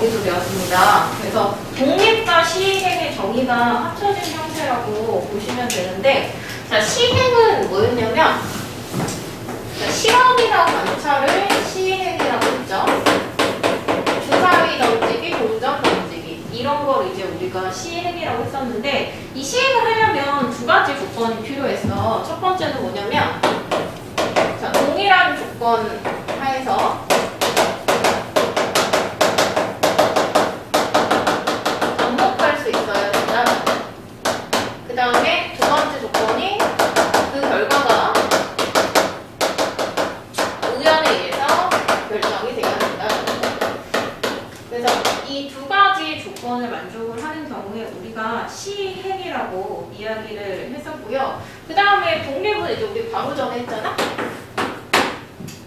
정의도 되었습니다. 그래서 독립과 시행의 정의가 합쳐진 형태라고 보시면 되는데, 자, 시행은 뭐였냐면, 자, 실험이나 관찰을 시행이라고 했죠. 주사위 던지기, 동전 던지기 이런 걸 이제 우리가 시행이라고 했었는데, 이 시행을 하려면 두 가지 조건이 필요했어. 첫 번째는 뭐냐면, 자, 동일한 조건 하에서 반복할 수 있어야 된다. 그 다음에 두 번째 조건이 그 결과가 우연에 의해서 결정이 되어야 된다. 그래서 이 두 가지 조건을 만족을 하는 경우에 우리가 시행이라고 이야기를 했었고요. 그 다음에 독립은 이제 우리 바로 전에 했잖아.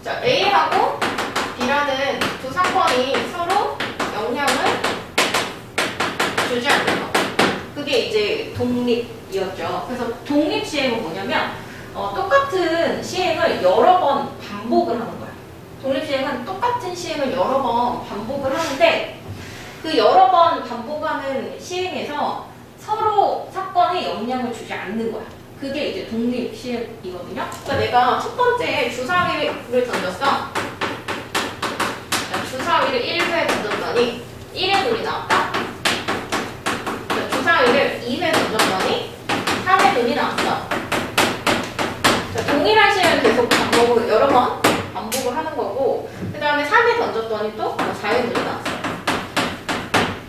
자, A하고 B라는 두 사건이 서로 영향을 주지 않는 것. 그게 이제 독립이었죠. 그래서 독립 시행은 뭐냐면 똑같은 시행을 여러 번 반복을 하는 거야. 독립 시행은 똑같은 시행을 여러 번 반복을 하는데 그 여러 번 반복하는 시행에서 서로 사건에 영향을 주지 않는 거야. 그게 이제 독립 시행이거든요. 그러니까 내가 첫 번째 주사위를 던졌어. 자, 주사위를 1회 던졌더니 1의 돈이 나왔다. 자, 주사위를 2회 던졌더니 3의 돈이 나왔어. 자, 동일한 시행을 계속 반복을 여러 번 반복을 하는 거고, 그 다음에 3회 던졌더니 또 4의 돈이 나왔어.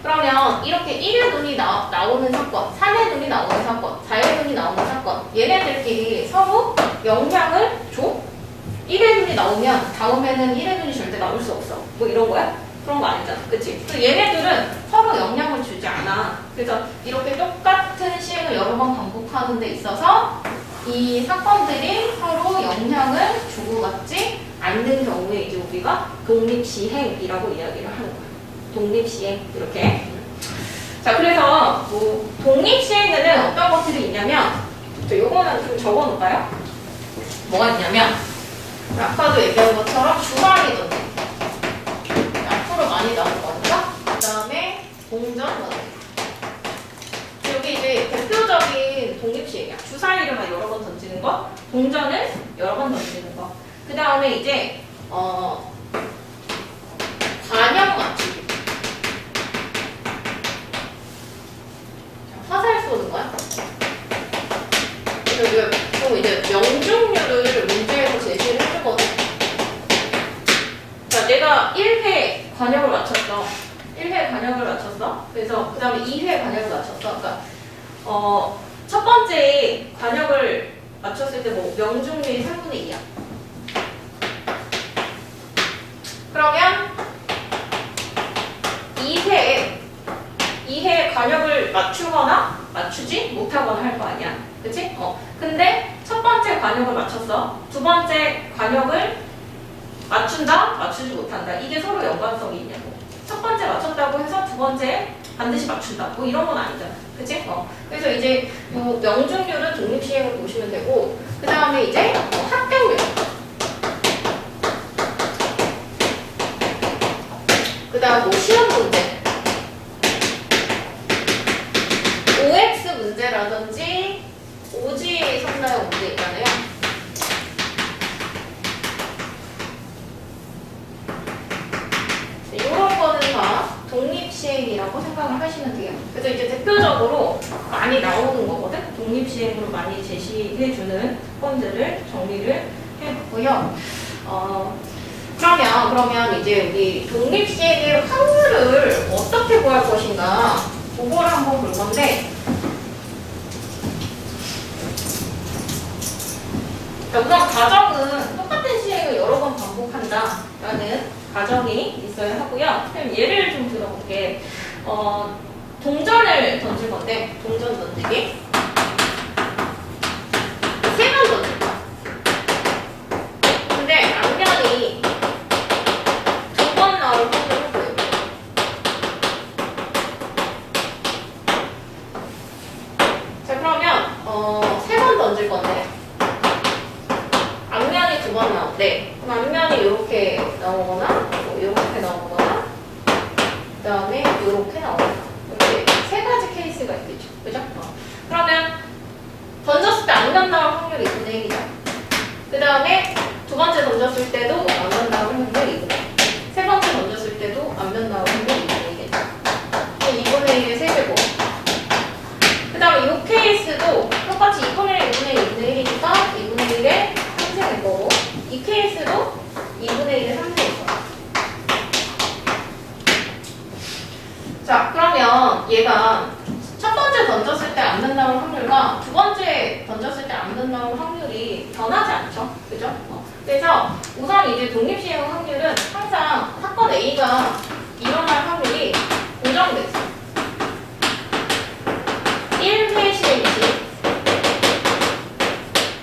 그러면 이렇게 1의 돈이 나오는 사건, 3의 돈이 나오는 사건, 4의 돈이 나오는 사건, 얘네들끼리 서로 영향을 줘? 1의 돈이 나오면 다음에는 1의 돈이 절대 나올 수 없어. 뭐 이런 거야? 그런 거 아니잖아. 그치? 그래서 얘네들은 서로 영향을 주지 않아. 그래서 이렇게 똑같은 시행을 여러 번 반복하는 데 있어서 이 사건들이 서로 영향을 주고받지 않는 경우에 이제 우리가 독립시행이라고 이야기를 하는 거야. 독립시행 이렇게. 자, 그래서 뭐 독립시행에는 어떤 것들이 있냐면, 요거는 좀 적어놓을까요? 뭐가 있냐면, 아까도 얘기한 것처럼 주사위 던지기, 앞으로 많이 나온 거니까. 그 다음에 동전 던지기. 여기 이제 대표적인 독립시행이야. 주사위를 막 여러 번 던지는 거, 동전을 여러 번 던지는 거. 그 다음에 이제 관역 맞추기. 화살 쏘는 거야? 그래서 좀 이제 명중률을 문제에서 제시를 해주거든. 자, 내가 1회 관역을 맞췄어. 1회 관역을 맞췄어. 그래서 그 다음에 2회 관역을 맞췄어. 그러니까 첫 번째 관역을 맞췄을 때 뭐 명중률이 3분의 2야. 그러면 2회 관역을 맞추거나 맞추지 못하거나 할 거 아니야. 그치? 근데 첫 번째 관역을 맞췄어. 두 번째 관역을 맞춘다? 맞추지 못한다. 이게 서로 연관성이 있냐고. 첫 번째 맞췄다고 해서 두 번째 반드시 맞춘다. 뭐 이런 건 아니잖아. 그치? 그래서 이제 명중률은 독립시행을 보시면 되고, 그 다음에 이제 합격률. 그 다음 뭐 시험 문제. OX 문제라든지 오지 성나요 문제 있잖아요. 이런 거는 다 독립시행이라고 생각을 하시면 돼요. 그래서 이제 대표적으로 많이 나오는 거거든. 독립시행으로 많이 제시해주는 사건들을 정리를 해봤고요. 그러면 이제 우리 독립시행의 확률을 어떻게 구할 것인가, 그거를 한번 볼 건데, 우선 가정은 똑같은 시행을 여러 번 반복한다 라는 가정이 있어야 하고요. 그럼 예를 좀 들어볼게. 동전을 던질 건데, 동전 던지기 3번 던질 거야. 근데 악면이 2번 나올 확률은 보여요. 자, 그러면 3번 던질 건데 악면이 2번 나오는데, 그럼 악면이 이렇게 나오거나 뭐 이렇게 나오거나, 그 다음에 이렇게 나옵니다. 이렇게 세 가지 케이스가 있겠죠. 그죠? 그러면 던졌을 때 안 간다는 확률이 2분의 1이죠. 그 다음에 두 번째 던졌을 때도 안 간다는 확률이 2분의 1. 세 번째 던졌을 때도 안 간다는 확률이 2분의 1이겠죠. 2분의 1의 3배고. 그 다음에 이 케이스도 똑같이 2분의 1, 2분의 1, 2분의 1이니까 2분의 1의 3승일 거고, 이 케이스도 2분의 1의 3승일 거예요. 자, 그러면 얘가 첫 번째 던졌을 때 안 된다는 확률과 두 번째 던졌을 때 안 된다는 확률이 변하지 않죠? 그죠? 그래서 우선 이제 독립시행 확률은 항상 사건 A가 일어날 확률이 고정돼 있어요. 1회 시행 시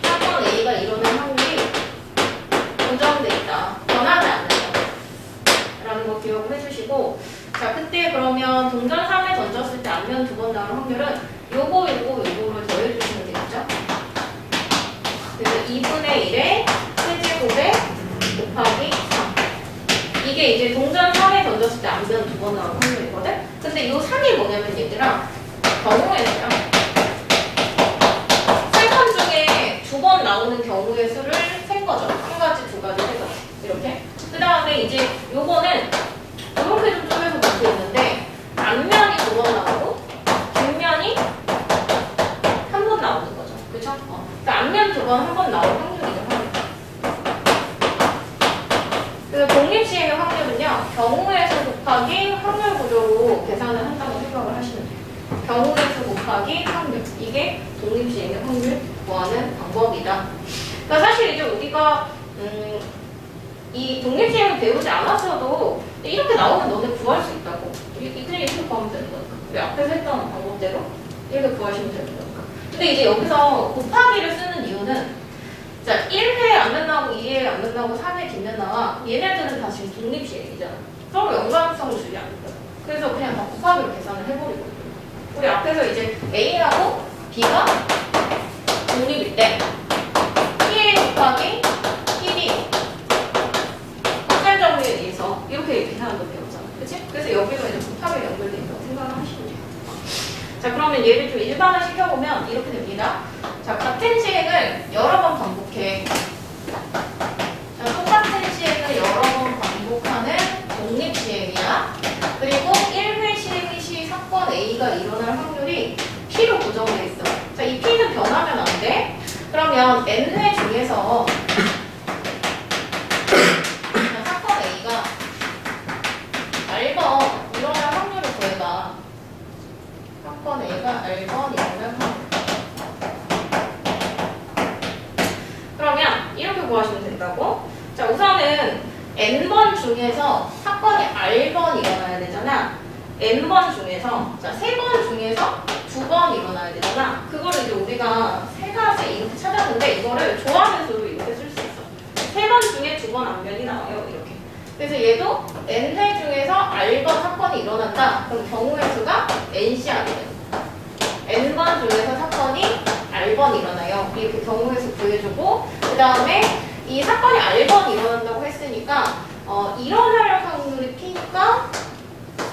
사건 A가 일어날 확률이 고정돼 있다. 변하지 않는다. 라는 거 기억을 해주시고, 자, 그때 그러면 동전 3에 던졌을 때 안면 두 번 나올 확률은 요거를 더해주시면 되겠죠? 그래서 2분의 1의 세제곱에 곱하기 3. 이게 이제 동전 3에 던졌을 때 안면 두 번 나올 확률이거든? 근데 이 3이 뭐냐면 얘들아, 경우에는요, 3번 중에 두 번 나오는 경우의 수를 센 거죠. 한 가지, 두 가지, 세 가지. 이렇게. 그 다음에 이제 요거는 이렇게 좀 쪼개서 볼 수 있는데, 앞면이 두 번 나오고 뒷면이 한 번 나오는 거죠. 그쵸? 그러니까 앞면 두 번, 한 번 나올 확률이죠. 확률. 그래서 독립시행의 확률은요, 경우의 수 곱하기 확률 구조로 계산을 한다고 생각을 하시면 돼요. 경우의 수 곱하기 확률. 이게 독립시행의 확률 구하는 방법이다. 그러니까 사실 이제 우리가 이 독립시행을 배우지 않았어도 이렇게 나오면 너네 구할 수 있다고. 그냥 이렇게 구하면 되는 거니까. 우리 앞에서 했던 방법대로 이렇게 구하시면 되는 거니까. 근데 이제 여기서 곱하기를 쓰는 이유는, 자, 1회 안면 나오고 2회 안면 나오고 3회 뒷면 나와. 얘네들은 다 지금 독립시행이잖아. 서로 연관성을 주지 않는다. 그래서 그냥 다 곱하기로 계산을 해버리거든요. 우리 앞에서 이제 A하고 B가 독립일 때 PA 곱하기 PD 확률 정리에 의해서 이렇게 계산한 거 배웠잖아. 그치? 그래서 여기서 이제 곱하기 연결돼 있다고 생각을 하시면 돼요. 자, 그러면 얘를 좀 일반화 시켜보면 이렇게 됩니다. 자, 같은 시행을 여러 번 반복해. 자, 똑같은 시행을 여러 번 반복하는 독립시행이야. 그리고 1회 시행 시 사건 A가 일어날 확률이 P로 고정돼 있어. 자, 이 P는 변하면 안 돼. 그러면 N회 중에서 사건 A가 R번 일어날 확률을 구해봐. 사건 A가 R번 일어날 확률. 그러면 이렇게 구하시면 된다고. 자, 우선은 N번 중에서 사건이 R번 일어나야 되잖아. N번 중에서, 자, 3번 중에서 2번 일어나야 되잖아. 그거를 이제 우리가 세 가지 이렇게 찾았는데, 이거를 좋아하는 수로 이렇게 쓸 수 있어. 3번 중에 2번 앞면이 나와요. 이렇게. 그래서 얘도 N회 중에서 R번 사건이 일어난다. 그럼 경우의 수가 NCR이 돼요. N번 중에서 사건이 R번 일어나요. 이렇게 경우의 수 구해주고, 그 다음에 이 사건이 R번 일어난다고 했으니까 일어날 확률이 P니까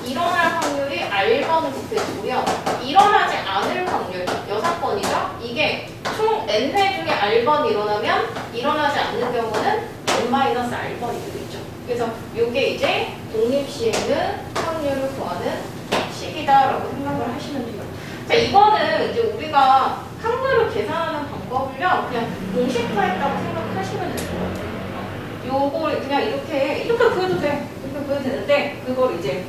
일어날 확률이 R번 곱해주고요. 일어나지 않을 확률, 6번이죠? 이게 총 N회 중에 R번 일어나면 일어나지 않는 경우는 N-R번이 되겠죠. 그래서 이게 이제 독립시행의 확률을 구하는 식이다라고 생각을 하시면 돼요. 자, 이거는 이제 우리가 확률을 계산하는 방법을요, 그냥 공식화했다고 생각하시면 될 것 같아요. 요걸 그냥 이렇게 구해도 돼. 이렇게 구해도 되는데, 그걸 이제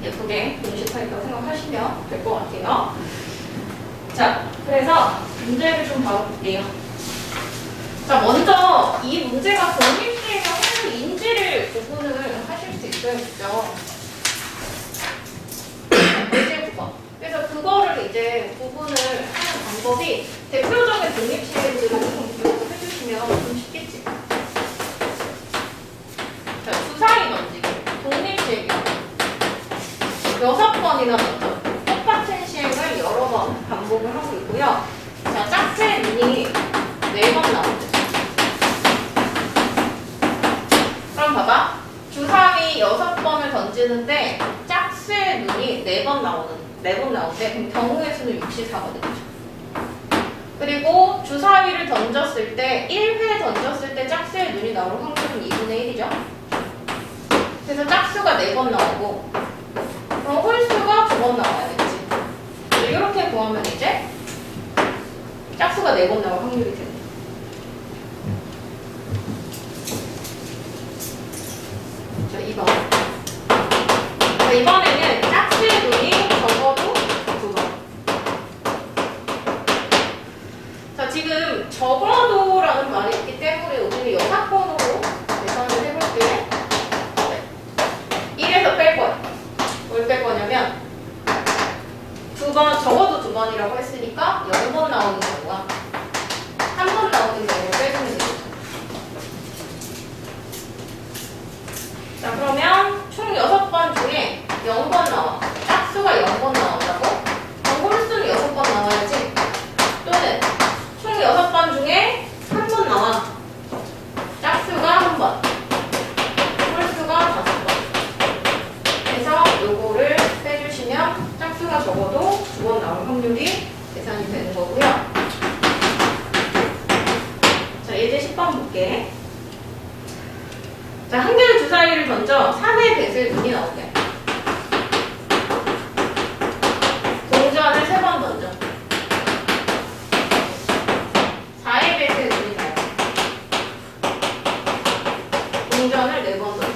예쁘게 공식화했다고 생각하시면 될 것 같아요. 자, 그래서 문제를 좀 봐볼게요. 자, 먼저 이 문제가 독립시행의 확률인지를 구분을 하실 수 있어야겠죠. 문제 9번. 그래서 그거를 이제 구분을 하는 방법이 대표적인 독립시행들을 좀 기억을 해주시면 좀 쉽겠지. 자, 주사위 던지기. 독립시행이요. 6번이나 던져. 똑같은 시행을 여러 번 반복을 하고 있고요. 자, 짝새 눈이 4번 나오죠. 그럼 봐봐. 주사위 6번을 던질 문제는데 짝수의 눈이 4번 나오는데 그럼 경우의 수는 64가 되죠. 그리고 주사위를 던졌을 때 1회 던졌을 때 짝수의 눈이 나올 확률은 2분의 1이죠. 그래서 짝수가 4번 나오고 그럼 홀수가 2번 나와야겠지. 이렇게 구하면 이제 짝수가 4번 나올 확률이 되는 거예요. 자, 2번. 자, 이번에는 짝수의 눈이 적어도 2번. 자, 지금 적어도라는 말이 있기 때문에 우리는 여사건으로 계산을 해볼게. 1에서 뺄 거야. 뭘 뺄 거냐면 2번, 적어도 2번이라고 했으니까 0번 나오는 경우와 3번 나오는 경우를 빼주면 되겠죠. 자, 그러면 총 6번 중에 0번 나와. 짝수가 0번 나온다고? 그럼 홀수는 6번 나와야지. 또는 총 6번 중에 3번 나와. 짝수가 1번. 홀수가 5번. 그래서 요거를 빼주시면 짝수가 적어도 2번 나올 확률이 계산이 되는 거고요. 자, 예제 10번 볼게. 자, 한 개의 주사위를 던져 3의 배수의 눈이 나오게. 동전을 3번 던져. 4의 배수의 눈이 나오게. 동전을 4번 던져.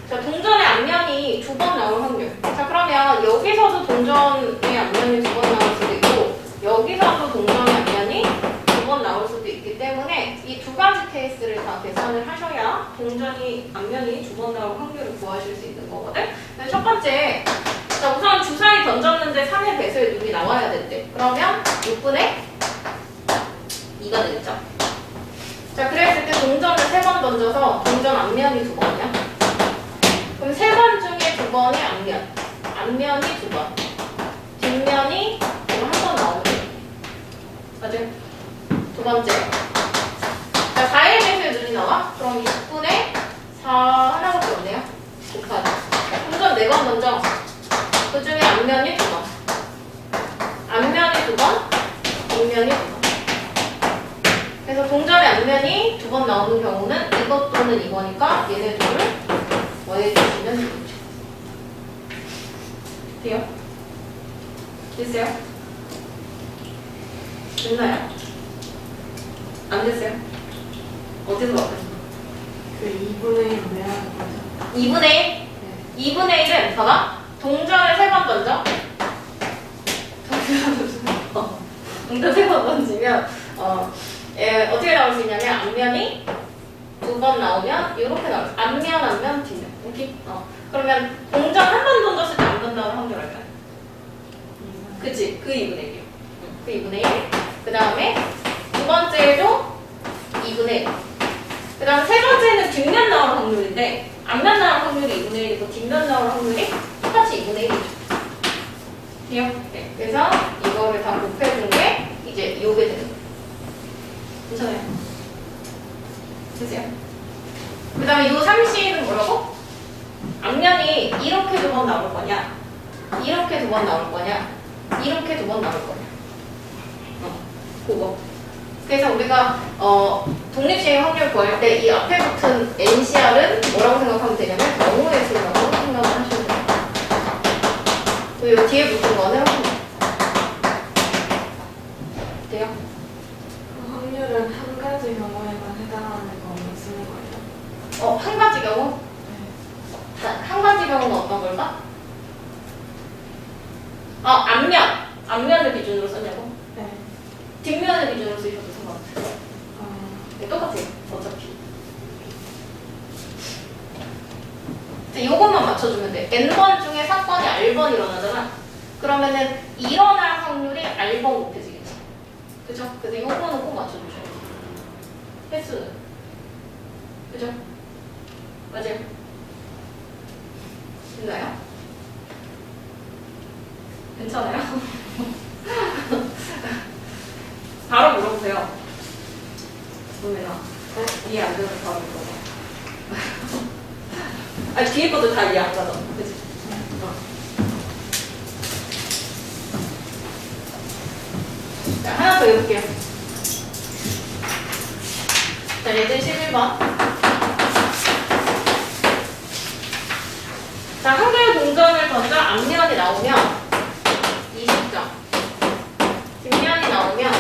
자, 동전의 앞면이 2번 나올 확률. 자, 그러면 여기서도 동전의 앞면이 2번 나올 수도 있고 여기서도 동전의 앞면이 2번 나올 수도 있기 때문에 이 2가지 케이스를 다 계산을 하셔야 동전이 앞면이 2번 나올 확률을 구하실 수 있는 거거든. 그래서 첫 번째, 자, 우선 주사위 던졌는데 3의 배수의 눈이 나와야 된대. 그러면 6분의 2가 되겠죠. 자, 그랬을 때 동전을 3번 던져서 동전 앞면이 2번이야. 그럼 3번 중에 2번이 앞면. 앞면이 2번. 뒷면이 한 번 나오면 돼. 맞아? 두 번째. 자, 4의 배수의 눈이 나와? 그럼 6분의 4 하나밖에 없네요. 곱하기. 동전 4번 던져. 그 중에 앞면이 2번. 앞면이 2번, 뒷면이 2번. 그래서 동전의 앞면이 2번 나오는 경우는 이것 또는 이거니까 얘네 둘을 더해주시면 되겠죠. 돼요? 됐어요? 됐나요? 안 됐어요? 어디서 바뀌었어? 그 2분의 1 왜 하는 거죠? 2분의 1? 네. 2분의 1은 봐봐. 동전을 3번 던져. 동전 3번 던지면 어떻게 나올 수 있냐면 앞면이 2번 나오면 이렇게 나올 수 있어. 앞면, 뒷면. 오케이? 그러면 동전 한 번 던졌을 때 안 던다는 확률 알까요? 그치? 그 2분의 1이요. 그 2분의 1. 그 다음에 두 번째도 2분의 1. 그 다음 세 번째는 뒷면 나올 확률인데 앞면 나올 확률이 2분의 1이고 뒷면 나올 확률이 똑같이 2분의 1이죠. 돼요? 네. 그래서 이거를 다 곱해준 게 이제 요게 되는 거예요. 괜찮아요? 됐어요? 그 다음에 요 3C는 뭐라고? 앞면이 이렇게 2번 나올 거냐? 이렇게 2번 나올 거냐? 이렇게 2번 나올 거냐? 그거. 그래서 우리가 독립시행 확률 구할 때 이 앞에 붙은 NCR은 뭐라고 생각하면 되냐면 경우의 수라고 생각을 하시면 돼요. 그리고 뒤에 붙은 거는 돼요? 그 확률은 한 가지 경우에만 해당하는 거만 쓰는 거예요? 한 가지 경우? 네. 자, 한 가지 경우는 어떤 걸까? 앞면을 기준으로 썼냐고? 네. 뒷면을 기준으로 쓰셔도 상관없어요. 네, 똑같아요. 어차피. 자, 요것만 맞춰주면 돼. N번 중에 사건이 R번 일어나잖아. 그러면은 일어날 확률이 R번 곱해지겠지. 그죠? 그래서 요거는 꼭 맞춰주셔야 돼요. 횟수는. 그죠? 맞아요? 됐나요? 괜찮아요? 바로 물어보세요. 그러면 이해 안 되면 바로 물어봐. 아, 뒤에 것도 다 이해 안 가잖아. 그치? 자, 하나 더 해볼게요. 자, 예제 11번. 자, 한 개의 동전을 던져 앞면이 나오면 20점. 뒷면이 나오면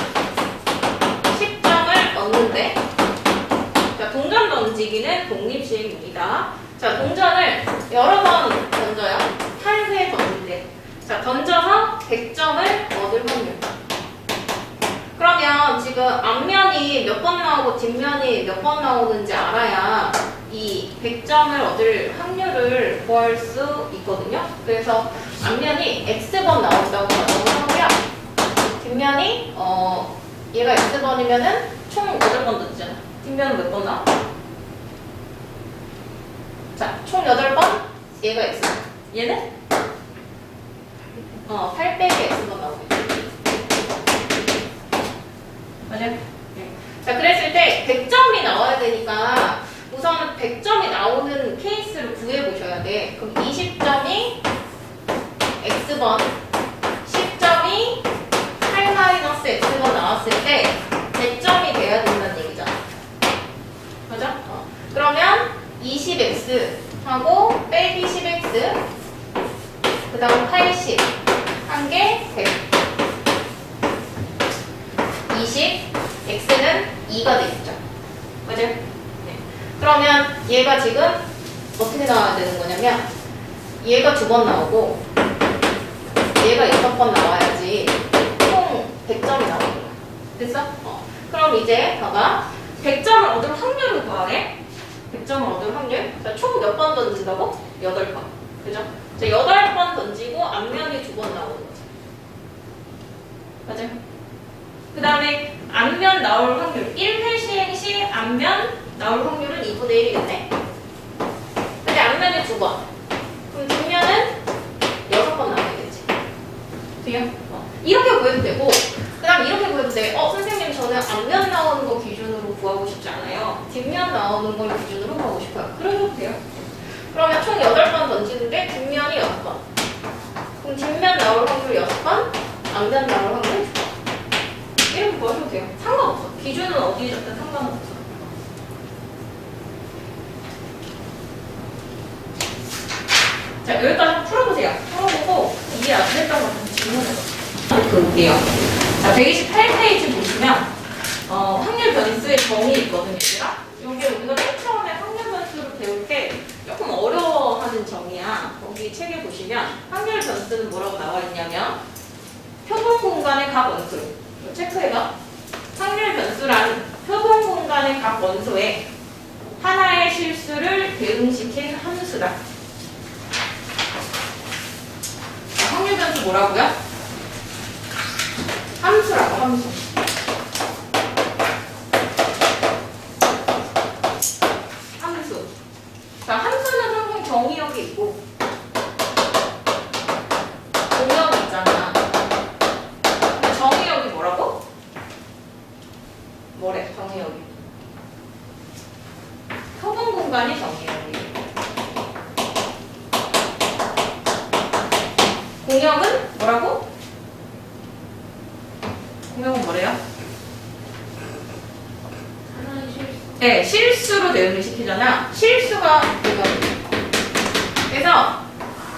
10점을 얻는데, 자, 동전 던지기는 독립시행입니다. 자, 동전을 여러 번 던져요. 8회 던진대. 자, 던져서 100점을 얻을 확률. 그러면 지금 앞면이 몇 번 나오고 뒷면이 몇 번 나오는지 알아야 이 100점을 얻을 확률을 구할 수 있거든요. 그래서 앞면이 X번 나온다고 가정하고요. 뒷면이 얘가 X번이면은 총 8번 던지잖아. 뒷면은 몇 번 나와? 자, 총 8번 얘가 X. 얘는? 8 빼기 X번 나오겠지. 맞아요? 네. 자, 그랬을 때 100점이 나와야 되니까 우선 100점이 나오는 케이스를 구해보셔야 돼. 그럼 20점이 X번, 10점이 8-X번 나왔을 때 100점이 돼야 된다는 얘기잖아. 맞아? 그러면 20X 하고 빼기 10X 그 다음 80 한 개 100 20 X는 2가 되겠죠. 맞아요? 네. 그러면 얘가 지금 어떻게 나와야 되는 거냐면 얘가 2번 나오고 얘가 6번 나와야지 총 100점이 나오는 거야. 됐어? 그럼 이제 봐봐. 100점을 얻을 확률을 구하래. 100점을 얻을 확률. 자, 총 몇 번 던진다고? 8번. 그죠? 자, 8번 던지고 앞면이 2번 나오는 거지. 맞아요? 그 다음에 앞면 나올 확률 1회 시행 시 앞면 나올 확률은 2분의 1이겠네. 근데 앞면이 2번. 그럼 뒷면은 6번 나와야겠지. 돼요? 이렇게 구해도 되고, 그 다음 이렇게 구해도 돼. 선생님 저는 앞면 나오는 거 기준으로 구하고 싶지 않아요. 뒷면 나오는 걸 기준으로 구하고 싶어요. 그래도 돼요. 그러면 총 8번 던지는데 뒷면이 6번. 그럼 뒷면 나올 확률 6번, 앞면 나올 확률 2번. 이렇게 구하셔도 돼요. 상관없어. 기준은 어디에 잡든 상관없어. 자, 여기까지 한번 풀어보세요. 풀어보고 이해 안 됐던 것 같으면 질문해서 볼게요. 자, 128페이지 보시면 확률 변수의 정의 있거든요, 얘들아. 이게 우리가 맨 처음에 확률 변수를 배울 때 조금 어려워하는 정의야. 거기 책에 보시면 확률 변수는 뭐라고 나와 있냐면 표본 공간의 각 원수. 체크해봐. 확률 변수란 표본 공간의 각 원소에 하나의 실수를 대응시킨 함수다. 자, 확률 변수 뭐라고요? 함수라고, 함수. 함수. 자, 함수는 항상 정의역이 있고 공역이 있잖아. 정의역이 뭐라고? 뭐래, 정의역이? 표본 공간이 정의역이. 공역은 뭐라고? 공역은 뭐래요? 하나의 실수. 네, 실수로 대응을 시키잖아. 실수가 공역이에요. 그래서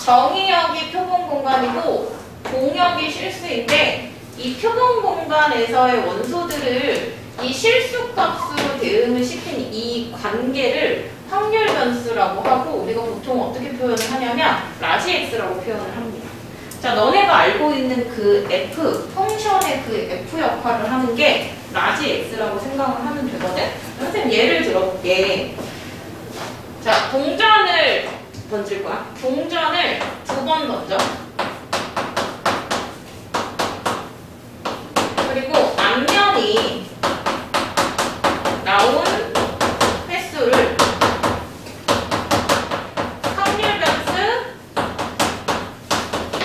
정의역이 표본 공간이고 공역이 실수인데 이 표본 공간에서의 원소들을 이 실수 값으로 대응을 시킨 이 관계를 확률 변수라고 하고 우리가 보통 어떻게 표현을 하냐면 라지 X라고 표현을 합니다. 자, 너네가 알고 있는 그 F, 펑션의 그 F 역할을 하는 게 라지 X라고 생각을 하면 되거든? 선생님 예를 들어볼게. 자, 동전을 던질 거야. 동전을 2번 던져. 그리고 앞면이 나온 횟수를 확률 변수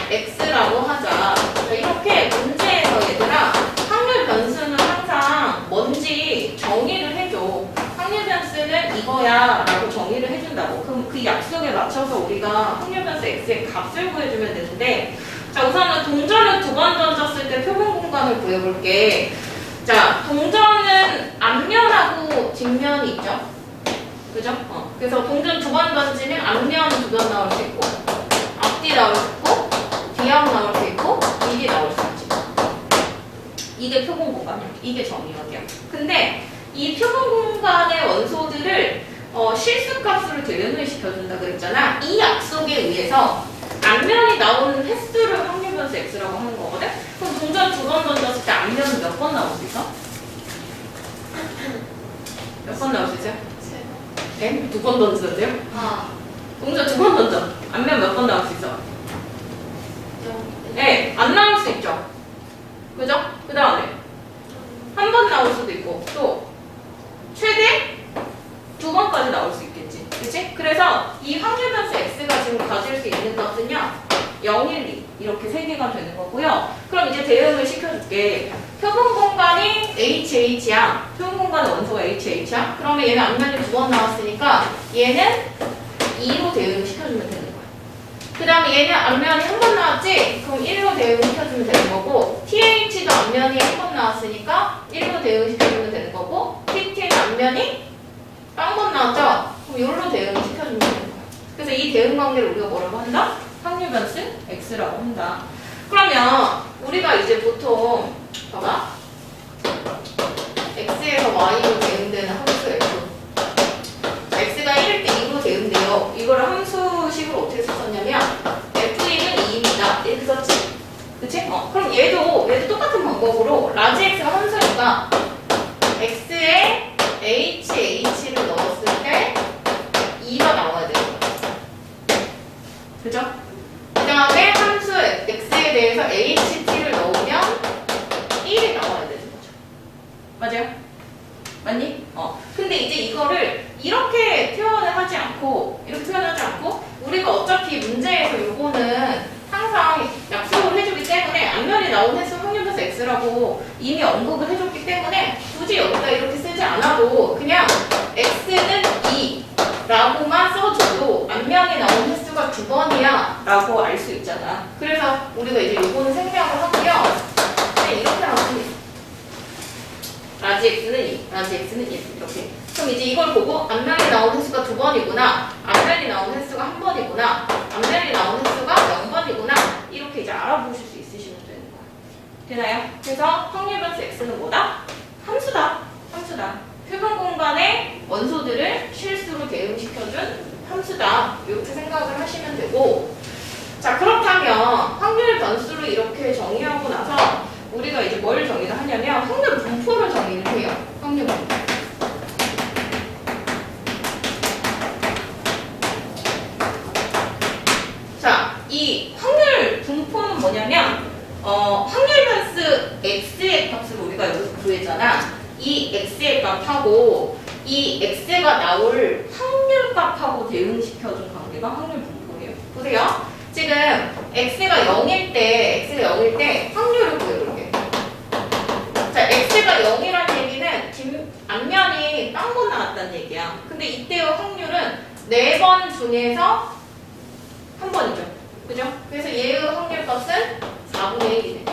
X라고 하자. 자, 이렇게 문제에서 얘들아 확률 변수는 항상 뭔지 정의를 해줘. 확률 변수는 이거야 라고 정의를 해준다고. 그럼 그럼 그 약속에 맞춰서 우리가 확률 변수 x의 값을 구해주면 되는데, 자, 우선은 동전을 두 번 던졌을 때 표본 공간을 구해볼게. 자, 동전은 앞면하고 뒷면이 있죠? 그죠? 그래서 동전 두 번 던지면 앞면 두 번 나올 수 있고, 앞뒤 나올 수 있고, 뒤앞 나올 수 있고, 뒤뒤 나올 수 있지. 이게 표본 공간이야. 이게 정의역이야. 근데 이 표본 공간의 원소들을 실수값으로 대응을 시켜준다 그랬잖아. 이 약속에 의해서 앞면이 나오는 횟수를 확률 변수 x라고 하는 거거든? 그럼 동전 두 번 던졌을 때 앞면은 몇 번 나올 수 있어? 몇 번 나올 수 있어요? 네? 두 번 던지는데요? 동전 두 번 던져. 앞면 몇 번 나올 수 있어? 네, 안 나올 수 있죠. 그죠? 그 다음에 한 번 나올 수도 있고 또 최대 두 번까지 나올 수 있겠지. 그치? 그래서 이 확률 변수 x가 지금 가질 수 있는 것은요 0, 1, 2 이렇게 세 개가 되는 거고요. 그럼 이제 대응을 시켜줄게. 표본 공간이 HH야. 표본 공간의 원소가 HH야. 그러면 얘는 앞면이 두 번 나왔으니까 얘는 2로 대응을 시켜주면 되는 거야. 그 다음에 얘는 앞면이 한 번 나왔지? 그럼 1로 대응시켜주면 되는 거고, TH도 앞면이 한 번 나왔으니까 1로 대응시켜주면 되는 거고, TT는 앞면이 한 번 나왔죠? 그럼 0로 대응시켜주면 되는 거야. 그래서 이 대응 관계를 우리가 뭐라고 한다? 확률 변수 X라고 한다. 그러면 우리가 이제 보통 봐봐. X에서 Y로 대응되는 함수 F. X가 1일 때 2로 대응돼요. 이거를 함수식으로 어떻게 썼냐면 F2는 2입니다. 이렇게 썼지. 그치? 그럼 얘도 똑같은 방법으로 라지 X가 함수니까 X에 HH를 넣었을 때 2가 나와야 되는 거야. 그죠? 그 다음에 함수 X에 대해서 HT를 넣으면 1이 나와야 되는 거죠. 맞아요? 맞니? 근데 이제 이거를 이렇게 표현을 하지 않고, 우리가 어차피 문제에서 요거는 항상 약속을 해주기 때문에 앞면이 나온 횟수 확률 변수 x라고 이미 언급을 해줬기 때문에 굳이 여기다 이렇게 쓰지 않아도 그냥 x는 2라고만 써줘도 앞면이 나온 횟수가 두 번이야 라고 알 수 있잖아. 그래서 우리가 이제 요거는 생략을 하고요. 그냥 이렇게 하면 돼. 라지 x는 2, 라지 x는 1 이렇게. 그럼 이제 이걸 보고 앞면이 나온 횟수가 두 번이구나, 앞면이 나온 횟수가 한 번이구나, 앞면이 나온 횟수가 0번이구나 이렇게 이제 알아보실 수 있으시면 되는 거야. 되나요? 그래서 확률 변수 x는 뭐다? 함수다. 표본 공간의 원소들을 실수로 대응시켜준 함수다. 이렇게 생각을 하시면 되고, 자 그렇다면 확률 변수를 이렇게 정의하고 나서 우리가 이제 뭘 정의를 하냐면 확률 분포를 정의를 해요. 확률 분포. 자, 이 확률 분포는 뭐냐면 확률 변수 x의 값을 우리가 여기서 구했잖아. 이 x의 값하고 이 x가 나올 확률 값하고 대응시켜준 관계가 확률 분포예요. 보세요. 지금 x가 0일 때 확률을 구해볼게. 자, x가 0이라는 얘기는 앞면이 딴 번 나왔다는 얘기야. 근데 이때의 확률은 4번 중에서 한 번이죠. 그죠? 그래서 얘의 확률 값은 4분의 1이네.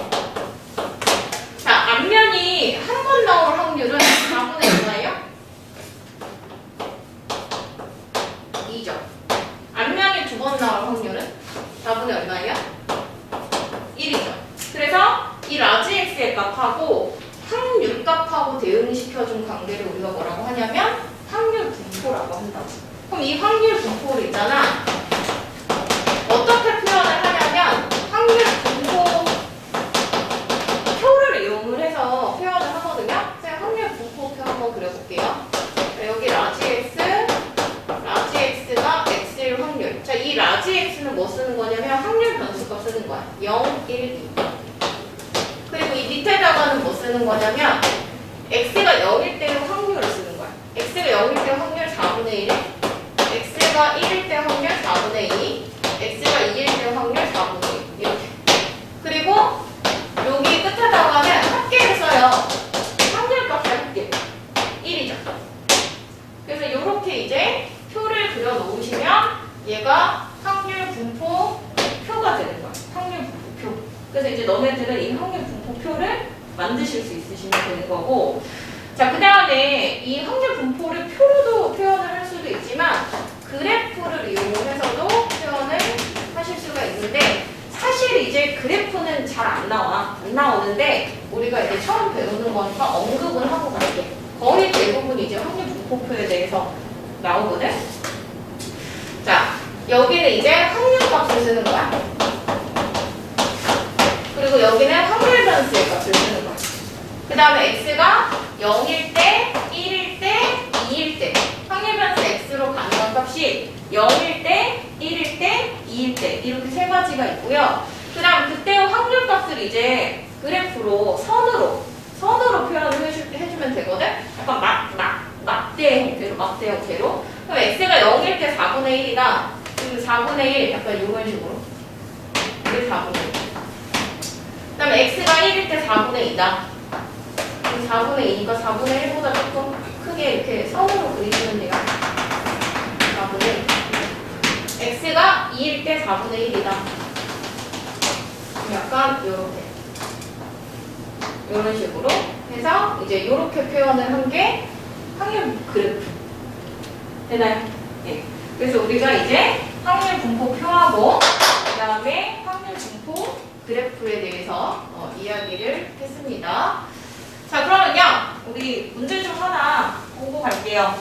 자, 앞면이 한 번 나올 확률은 4분의 얼마예요? 2죠. 앞면이 두 번 나올 확률은 4분의 얼마예요? 1이죠. 그래서 이 라지 x의 값하고 확률 값하고 대응시켜준 관계를 우리가 뭐라고 하냐면 확률 분포라고 한다고. 그럼 이 확률 분포를 있잖아. 어떻게 표현을 하냐면 확률 분포 표를 이용을 해서 표현을 하거든요. 제가 확률 분포표 한번 그려볼게요. 자, 여기 라지 x가 x일 확률. 자, 이 라지 x는 뭐 쓰는 거냐면 확률 변수값 쓰는 거야. 0, 1, 2. 그리고 이 밑에다가는 뭐 쓰는 거냐면 x가 0일 때의 확률을 쓰는 거야. x가 0일 때 확률 4분의 1, x가 1일 때 확률 4분의 2, x가 2일 때 확률 4분의 1 이렇게. 그리고 여기 끝에다가는 합계를 써요. 확률값이 합계 1이죠. 그래서 이렇게 이제 표를 그려 놓으시면 얘가 확률 분포 표가 되는 거야. 확률 분포 표. 그래서 이제 너네들은 이 확률 분포 표를 만드실 수 있으시면 되는 거고, 자, 그 다음에 이 확률 분포를 표로도 표현을 할 수도 있지만 그래프를 이용해서도 표현을 하실 수가 있는데, 사실 이제 그래프는 잘 안 나오는데 우리가 이제 처음 배우는 거니까 언급을 하고 갈게. 거의 대부분 이제 확률 분포표에 대해서 나오거든. 자, 여기는 이제 확률 값을 쓰는 거야. 그리고 여기는 확률 변수의 값을 쓰는 거야. 그 다음에 x가 0일 때, 1일 때, 2일 때. 확률 변수 x로 가능한 값이 0일 때, 1일 때, 2일 때. 이렇게 세 가지가 있고요. 그 다음 그때의 확률 값을 이제 그래프로 선으로 표현을 해주면 되거든. 약간 막대 형태로. 그럼 x가 0일 때 4분의 1이다. 그리고 4분의 1 약간 이런 식으로. 이게 4분의 1. 그 다음에 x가 1일 때 4분의 2다. 4분의 2니까 4분의 1보다 조금 크게 이렇게 선으로 그리시면 돼요. 4분의 1. x가 2일 때 4분의 1이다. 약간 요렇게. 이런 식으로 해서 이제 이렇게 표현을 한 게 확률 그래프. 되나요? 네. 그래서 우리가 이제 확률 분포 표하고 그 다음에 확률 분포 그래프에 대해서 이야기를 했습니다. 자, 그러면요, 우리 문제 좀 하나 보고 갈게요.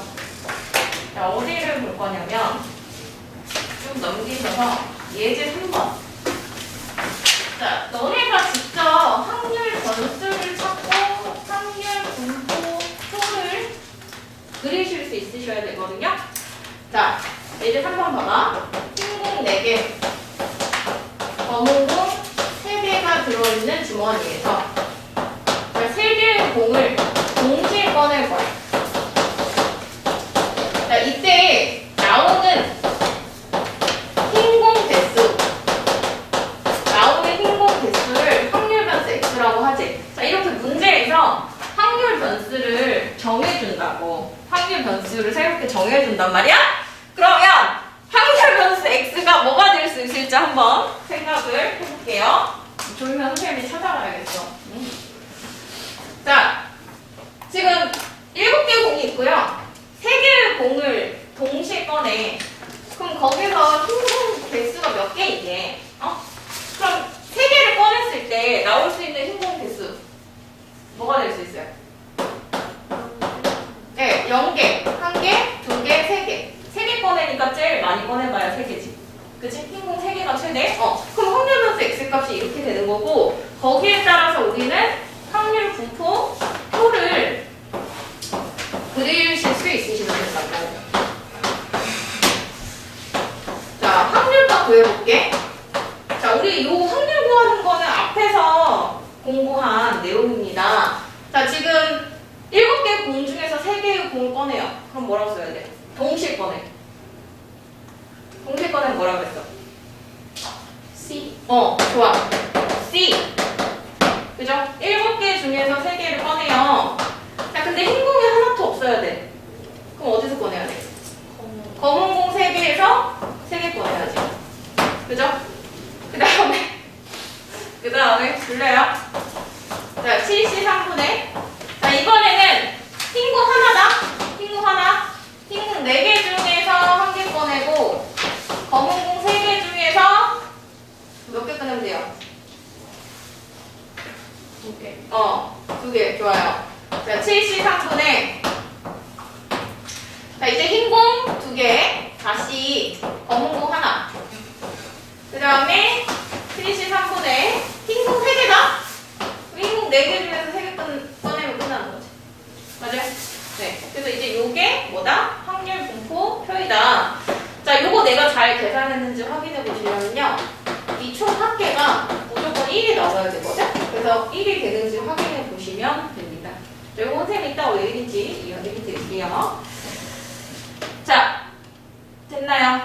자, 어디를 볼 거냐면 좀 넘기셔서 예제 3번. 자, 너네가 직접 확률 변수를 찾고 확률 분포 표를 그리실 수 있으셔야 되거든요. 자, 예제 3번 봐봐. 흰공 4개, 검은 공 3개가 들어있는 주머니에서 3개의 공을 동시에 꺼낼 거야. 자, 이때 나오는 흰공 개수, 개수를 확률 변수 x라고 하지. 자, 이렇게 문제에서 확률 변수를 정해준다고. 확률 변수를 새롭게 정해준단 말이야? 그러면 확률 변수 x가 뭐가 될 수 있을지 한번 생각을 해볼게요. 졸면 선생님이 찾아가야겠어. 자, 지금 7개의 공이 있고요. 3개의 공을 동시에 꺼내. 그럼 거기서 흰공 개수가 몇 개 있니? 그럼 3개를 꺼냈을 때 나올 수 있는 흰공 개수 뭐가 될 수 있어요? 네, 0개, 1개, 2개, 3개. 3개 꺼내니까 제일 많이 꺼내봐야 3개지. 그치? 흰공 3개가 최대? 그럼 확률 변수 x값이 이렇게 되는 거고, 거기에 따라서 우리는 확률 분포 표를 그리실 수 있으시면 된다고. 자, 확률값 구해볼게. 자, 우리 요 확률 구하는 거는 앞에서 공부한 내용입니다. 자, 지금 7개의 공 중에서 3개의 공을 꺼내요. 그럼 뭐라고 써야 돼? 동시에 꺼내. 동시에 꺼내면 뭐라고 했어? C. 좋아. C. 그죠? 7개 중에서 3개를 꺼내요. 자, 근데 흰 공이 하나도 없어야 돼. 그럼 어디서 꺼내야 돼? 검은 공 3개에서 3개 꺼내야지. 그죠? 그 다음에 줄래요? 자, 7C3분의. 자, 이번에는 흰공 하나다. 흰공 하나. 흰공 4개 중에서 1개 꺼내고, 검은 공 3개 중에서 몇 개 꺼내면 돼요? 2개. 2개. 좋아요. 자, 7C3분의. 자, 이제 흰공 2개. 다시 검은 공 하나. 그 다음에 7C3분의 흰공 3개다? 흰공 4개 중에서 3개 꺼내면 끝나는 거지. 맞아요? 네. 그래서 이제 요게 뭐다? 확률 분포 표이다. 자, 요거 내가 잘 계산했는지 확인해 보시려면요. 이 총 합계가 무조건 1이 나와야 되거든? 그래서 1이 되는지 확인해 보시면 됩니다. 자, 요거 선생님 이따 왜 1인지 이야기 드릴게요. 자, 됐나요?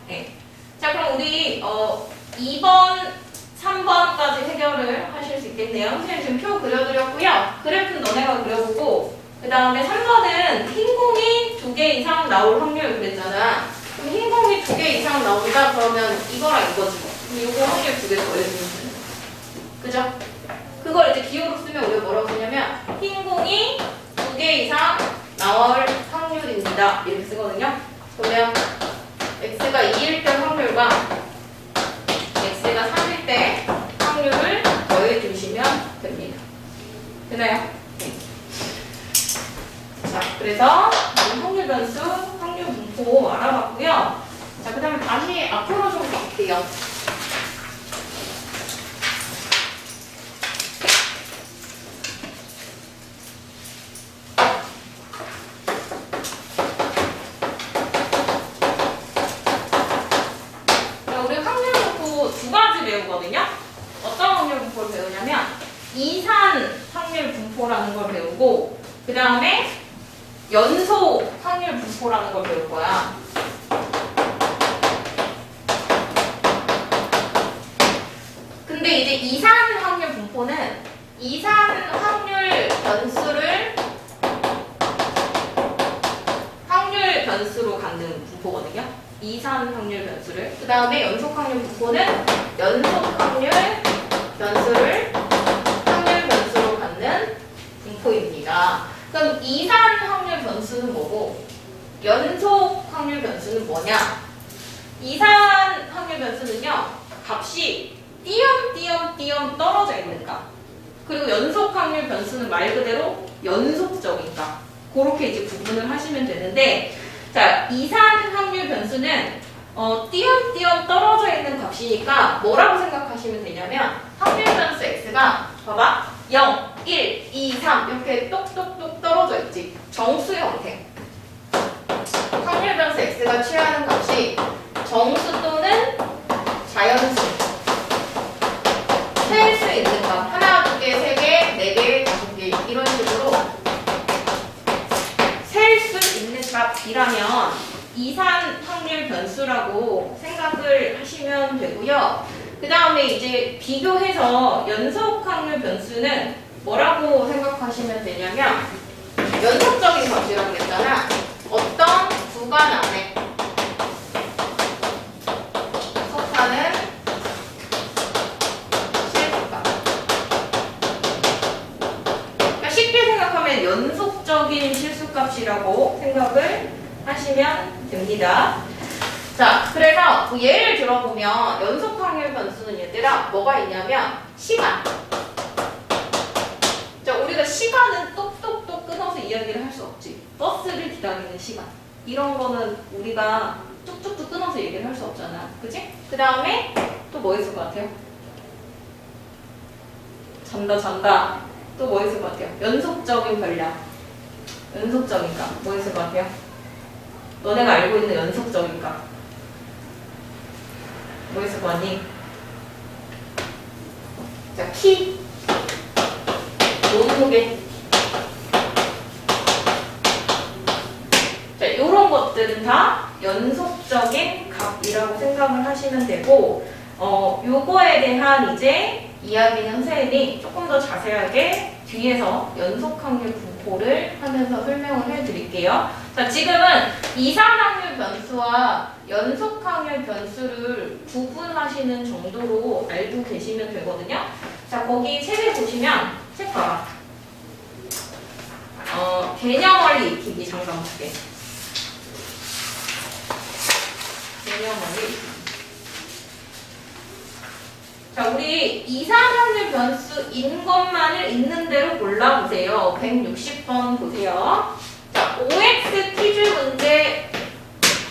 네. 자, 그럼 우리 2번, 3번까지 해결을 하실 수 있겠네요. 선생님 지금 표 그려드렸고요. 그래프는 너네가 그려보고, 그 다음에 3번은 흰 공이 2개 이상 나올 확률 그랬잖아. 그럼 흰 두 개 이상 나온다 그러면 이거랑 이거지. 그럼 이거 확률 두 개 더해주면 되는 거야. 그죠? 그걸 이제 기호로 쓰면 우리가 뭐라고 쓰냐면 흰 공이 두 개 이상 나올 확률입니다. 이렇게 쓰거든요. 그러면 x가 2일 때 확률과 x가 3일 때 확률을 더해주시면 됩니다. 되나요? 네. 자, 그래서 확률 변수, 확률 분포 알아봤고요. 자, 그 다음에 다시 앞으로 좀 갈게요. 자, 우리 확률 분포 두 가지 배우거든요. 어떤 확률 분포를 배우냐면 이산 확률 분포라는 걸 배우고 그 다음에 연소 확률 분포라는 걸 배울 거야. 근데 이제 이산 확률 분포는 이산 확률 변수로 갖는 분포거든요. 이산 확률 변수를. 그 다음에 연속 확률 분포는 연속 확률 변수를 확률 변수로 갖는 분포입니다. 그럼 이산 확률 변수는 뭐고 연속 확률 변수는 뭐냐? 이산 확률 변수는요, 값이 띄엄띄엄 떨어져 있는 값. 그리고 연속 확률 변수는 말 그대로 연속적인 값. 그렇게 이제 구분을 하시면 되는데, 자, 이산 확률 변수는 띄엄띄엄 떨어져 있는 값이니까 뭐라고 생각하시면 되냐면 확률 변수 x가 봐봐 0, 1, 2, 3 이렇게 똑똑똑 떨어져 있지. 정수 형태. 확률 변수 x가 취하는 값이 정수 또는 자연수. 셀 수 있는 값. 하나, 두 개, 세 개, 네 개, 다섯 개 이런 식으로 셀 수 있는 값이라면 이산 확률 변수라고 생각을 하시면 되고요. 그 다음에 이제 비교해서 연속 확률 변수는 뭐라고 생각하시면 되냐면 연속적인 값이라고 했잖아. 어떤 구간 안에 속하는 실수값. 그러니까 쉽게 생각하면 연속적인 실수값이라고 생각을 하시면 됩니다. 자, 그래서 예를 들어보면 연속 확률 변수는 얘들아 뭐가 있냐면 시간. 자, 우리가 시간은 똑똑똑 끊어서 이야기를 할 수 없지. 버스를 기다리는 시간. 이런 거는 우리가 뚝뚝뚝 끊어서 얘기를 할 수 없잖아. 그치? 그 다음에 또 뭐 있을 것 같아요? 잔다. 또 뭐 있을 것 같아요? 연속적인 변량. 연속적인 값. 뭐 있을 것 같아요? 너네가 알고 있는 연속적인 값. 뭐 있을 거 같니? 자, 키, 몸무게. 자, 이런 것들은 다 연속적인 값이라고 생각을 하시면 되고, 요거에 대한 이제 이야기는 선생님이 조금 더 자세하게 뒤에서 연속 확률 분포를 하면서 설명을 해드릴게요. 자, 지금은 이산 확률 변수와 연속 확률 변수를 구분하시는 정도로 알고 계시면 되거든요. 자, 거기 책에 보시면 책 봐라. 개념 원리 익히기 잠깐 볼게. 개념 원리 익히기. 자, 우리 이산 확률 변수인 것만을 있는 대로 골라보세요. 160번 보세요. 자, OX 퀴즈 문제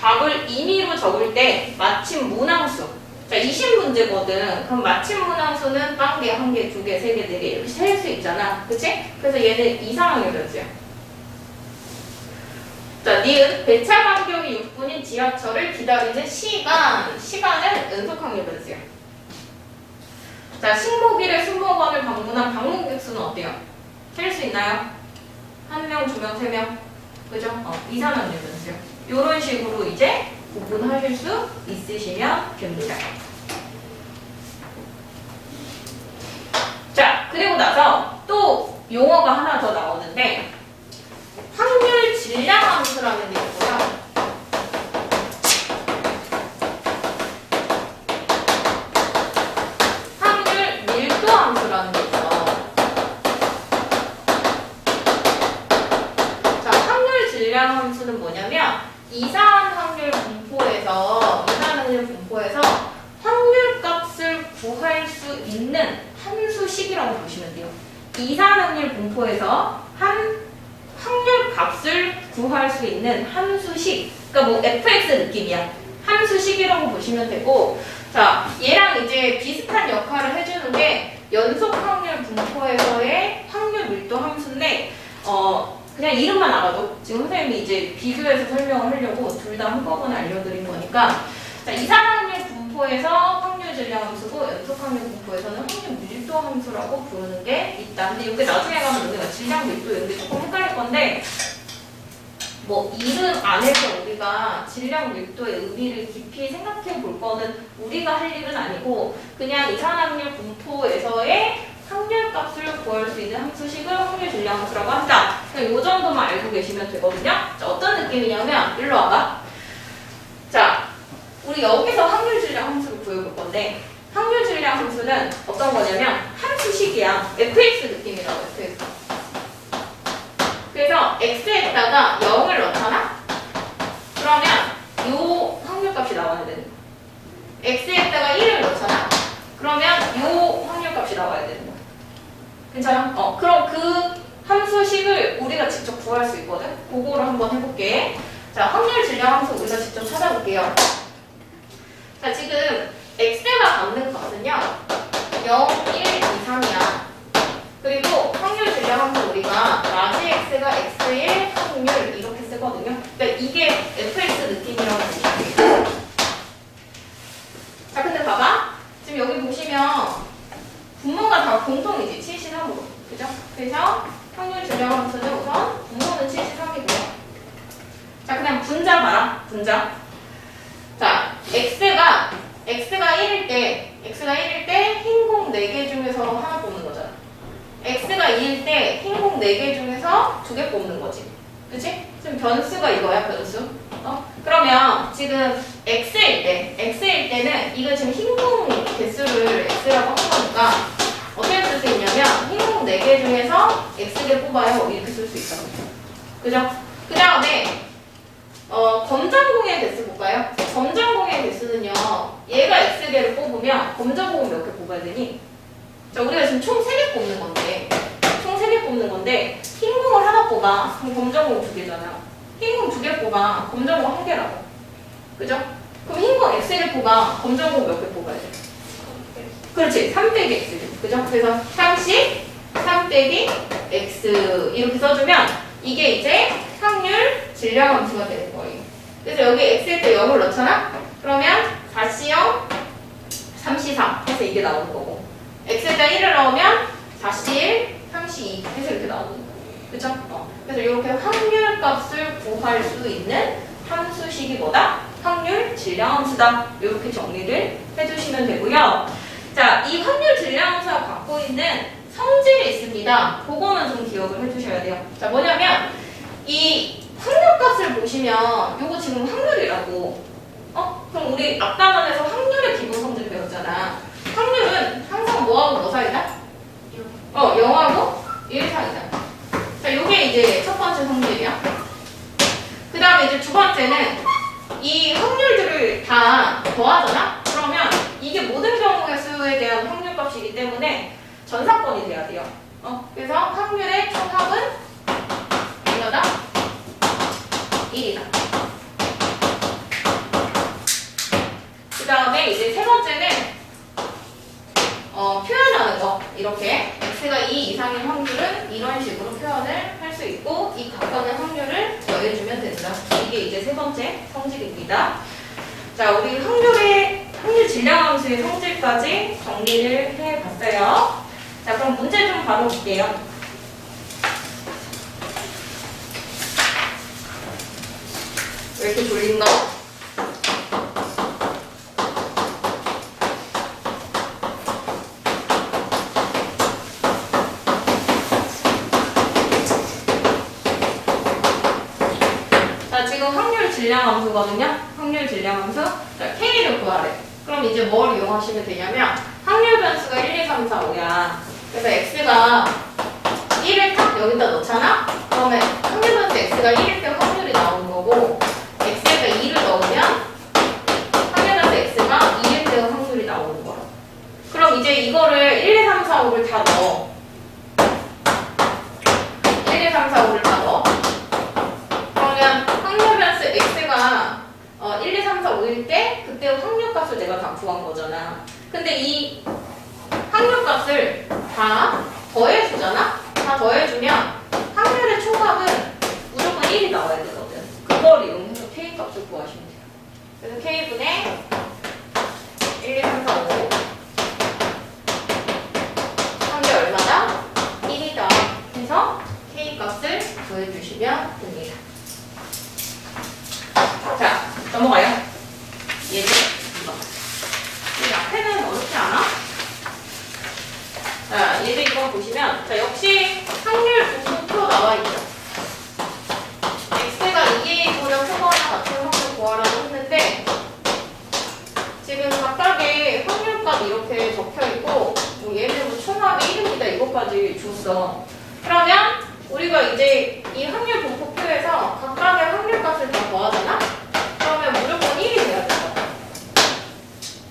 답을 임의로 적을 때 마침 문항수. 자, 20문제거든. 그럼 마침 문항수는 빵개, 한 개, 두 개, 세 개, 네 개 이렇게 셀 수 있잖아. 그치? 그래서 얘는 이산 확률 변수야. 자, 니은 배차 간격이 6분인 지하철을 기다리는 시간. 시간은 연속 확률 변수야. 자, 식목일에 승무원을 방문한 방문객 수는 어때요? 셀 수 있나요? 한 명, 두 명, 세 명? 그죠? 이산 확률 변수요. 이런 식으로 이제 구분하실 수 있으시면 됩니다. 자, 그리고 나서 또 용어가 하나 더 나오는데 확률 질량 함수라는 게 있고요. 이산 확률 분포에서 확률값을 구할 수 있는 함수식이라고 보시면 돼요. 이산 확률 분포에서 확률값을 구할 수 있는 함수식. 그러니까 뭐 fx 느낌이야. 함수식이라고 보시면 되고, 자, 얘랑 이제 비슷한 역할을 해주는 게 연속 확률 분포에서의 확률 밀도 함수인데, 그냥 이름만 알아도 지금 선생님이 이제 비교해서 설명을 하려고 둘 다 한꺼번에 알려드린 거니까, 자, 이산 확률 분포에서 확률 질량 함수고 연속 확률 분포에서는 확률 밀도 함수라고 부르는 게 있다. 근데 이게 나중에 가면 우리가 질량 밀도 이런 게 조금 헷갈릴 건데, 뭐 이름 안에서 우리가 질량 밀도의 의미를 깊이 생각해 볼 거는 우리가 할 일은 아니고, 그냥 이산 확률 분포에서의 확률값을 구할 수 있는 함수식을 확률 질량 함수라고 한다. 이 정도만 알고 계시면 되거든요. 자, 어떤 느낌이냐면 일로 와봐. 자, 우리 여기서 확률 질량 함수를 구해볼 건데, 확률 질량 함수는 어떤 거냐면 함수식이야. fx 느낌이라고 fx. 그래서 x에다가 0을 넣잖아? 그러면 요 확률값이 나와야 되는 거야. x에다가 1을 넣잖아? 그러면 요 확률값이 나와야 되는 거야. 괜찮아? 그럼 그 함수식을 우리가 직접 구할 수 있거든? 그거를 한번 해볼게. 자, 확률 질량 함수 우리가 직접 찾아볼게요. 자, 지금 x가 갖는 값은요 0, 1, 2, 3이야. 그리고 확률 질량 함수 우리가 라지 x가 x1 확률 이렇게 쓰거든요. 그러니까 이게 fx 느낌이라고 보시면 돼요. 자, 근데 봐봐. 지금 여기 보시면 분모가 다 공통이지. 73으로. 그죠? 그래서 확률 질량 함수는 우선 분모는 73이고요. 자, 그냥 분자 봐라. 분자. 자, x가 1일 때 흰 공 4개 중에서 하나 뽑는 거잖아. x가 2일 때 흰 공 4개 중에서 2개 뽑는 거지. 그치? 지금 변수가 이거야, 변수. 그러면 지금 x일 때는 이거 지금 흰 공 개수를 x라고 한 거니까 어떻게 쓸 수 있냐면 흰 공 4개 중에서 x개 뽑아요. 이렇게 쓸 수 있다고. 그죠? 그 다음에 검정공의 개수 볼까요? 검정공의 개수는요, 얘가 x개를 뽑으면 검정공은 몇 개 뽑아야 되니? 자, 우리가 지금 총 3개 뽑는 건데, 흰공을 하나 뽑아. 그럼 검정공 2개잖아. 흰공 2개 뽑아. 검정공 1개라고. 그죠? 그럼 흰공 x개 뽑아. 검정공 몇 개 뽑아야 돼? 그렇지. 3 빼기 x개. 그죠? 그래서 30, 3 빼기 x 이렇게 써주면 이게 이제 확률 질량 함수가 되는 거예요. 그래서 여기 x일 때 0을 넣잖아? 그러면 4C0, 3C3 해서 이게 나오는 거고, x일 때 1을 넣으면 4C1, 3C2 해서 이렇게 나오는 거예요. 그쵸? 그래서 이렇게 확률 값을 구할 수 있는 함수식이 뭐다? 확률 질량 함수다. 이렇게 정리를 해주시면 되고요. 자, 이 확률 질량 함수가 갖고 있는 성질이 있습니다. 그거는 좀 기억을 해주셔야 돼요. 자, 뭐냐면 이 확률값을 보시면 요거 지금 확률이라고. 그럼 우리 앞단원에서 확률의 기본 성질 배웠잖아. 확률은 항상 뭐하고 뭐 사이다? 0하고 1 사이다. 자, 요게 이제 첫 번째 성질이야. 그 다음에 이제 두 번째는 이 확률들을 다 더하잖아? 그러면 이게 모든 경우의 수에 대한 확률값이기 때문에 전사건이 돼야 돼요. 그래서 확률의 총합은 얼마다? 1이다. 그 다음에 이제 세 번째는 표현하는 거. 이렇게 x가 2 이상인 확률은 이런 식으로 표현을 할 수 있고, 이 각각의 확률을 더해주면 된다. 이게 이제 세 번째 성질입니다. 자, 우리 확률 질량 함수의 성질까지 정리를 해봤어요. 자, 그럼 문제 좀 바로 볼게요. 왜 이렇게 졸린가? 자, 지금 확률 질량 함수거든요. 확률 질량 함수. 자, K를 구하래. 그럼 이제 뭘 이용하시면 되냐면 확률 변수가 1, 2, 3, 4, 5야. 그래서 x가 1을 딱 여기다 넣잖아? 그러면 확률 변수 x가 1일 때 확률이 나오는 거고, x에 이제 이거를 1, 2, 3, 4, 5를 다 넣어. 1, 2, 3, 4, 5를 다 넣어. 그러면 확률 변수 x가 1, 2, 3, 4, 5일 때 그때 확률값을 내가 다 구한 거잖아. 근데 이 확률값을 다 더해주잖아? 다 더해주면 확률의 총합은 무조건 1이 나와야 되거든. 그걸 이용해서 K값을 구하시면 돼요. 그래서 K분의 1, 2, 3, 4, 5 확률 얼마다? 1이다 해서 K값을 구해주시면 됩니다. 자, 넘어가요. 얘는 이거. 이 앞에는 어렵지 않아? 자, 얘도 이거 보시면, 자, 역시 확률 분포표 나와 있죠. x가 2a보다 크거나 같은 확률 구하라고 했는데, 지금 각각의 확률값 이렇게 적혀 있고, 뭐 얘는 뭐 총합이 1입니다. 이것까지 줬어. 그러면 우리가 이제 이 확률 분포표에서 각각의 확률값을 다 더하잖아? 그러면 무조건 1이 돼야 된다.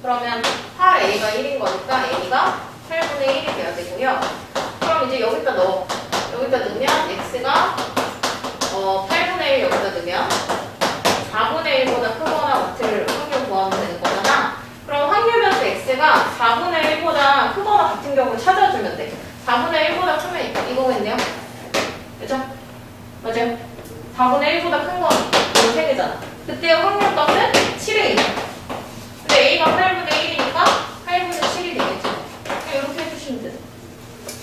그러면 8a가 1인 거니까 a가 8분의 1이 돼야 되고요. 그럼 이제 여기다 넣어. 여기다 넣으면 x가 8분의 1 여기다 넣으면 4분의 1보다 크거나 같을 확률 구하면 되는 거잖아. 그럼 확률 변수 x가 4분의 1보다 크거나 같은 경우 찾아주면 돼. 4분의 1보다 크면 이거겠네요. 그죠? 맞아요. 4분의 1보다 큰 건 이거 3개잖아. 그때 확률값은 7에 1. 근데 a가 8분의 1이니까 8분의 7이 되겠죠. 이렇게 해주시면 돼요.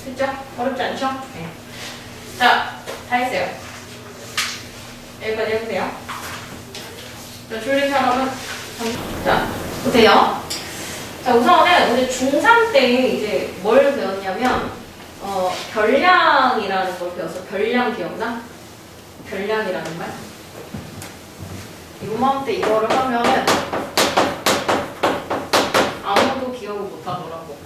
됐죠? 어렵지 않죠? 네. 자, 다 했어요. 여기까지 해주세요. 자, 졸린 사람은 자, 보세요. 자, 우선은 우리 중3 때 이제 뭘 배웠냐면 별량이라는 걸 배웠어. 별량 기억나? 별량이라는 말? 요맘때 이거를 하면은 아무도 기억을 못하더라고.